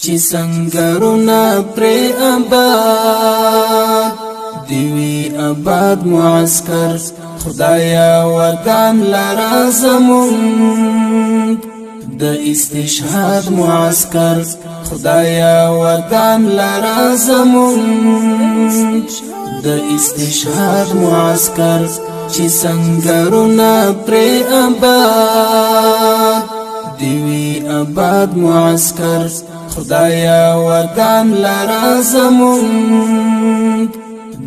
چې سنگرونه پر آباد دیوی آباد معسكر خدایا وطن لرا زمون د استشهاد معسكر خدایا وطن لرا زمون د استشهاد معسكر چې سنگرونه پر آباد دیوی آباد معسكر خدایا وطن لرا زمون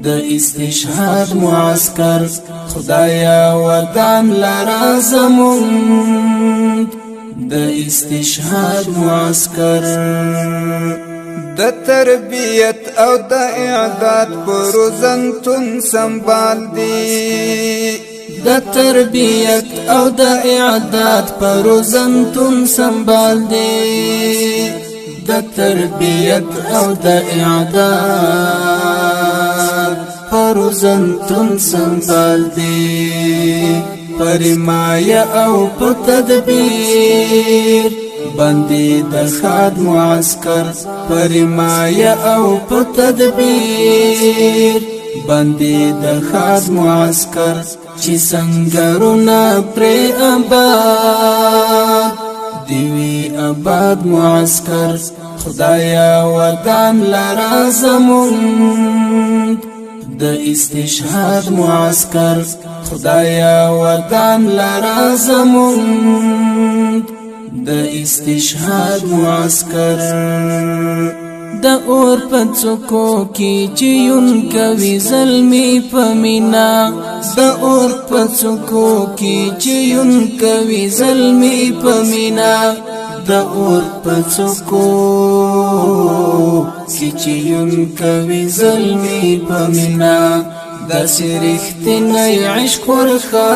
د استشهاد معسكر خدایا وطن لرا زمون د استشهاد معسكر د تربیت او د اعداد پروزنتون سنبال دی د تربیت او د اعداد پروزنتون سنبال دی د تربیت او د اعداد پروزنتون سنبال دی پرمایه او په تدبیر باندې د خاد معسكر پرمایه او په تدبیر باندې د خاد معسكر چې سنگرونه پر آباد دیوی آباد معسكر خدایا وطن لرا زمون د استشهاد معسكر خدایا وطن لرا زمون د استشهاد معسكر د اور پڅکو کی چيون کوي ظلمي پمینا د اور پڅکو کی چيون کوي ظلمي پمینا د اور پڅکو کی چيون کوي ظلمي پمینا د سرختنی عشق ورخا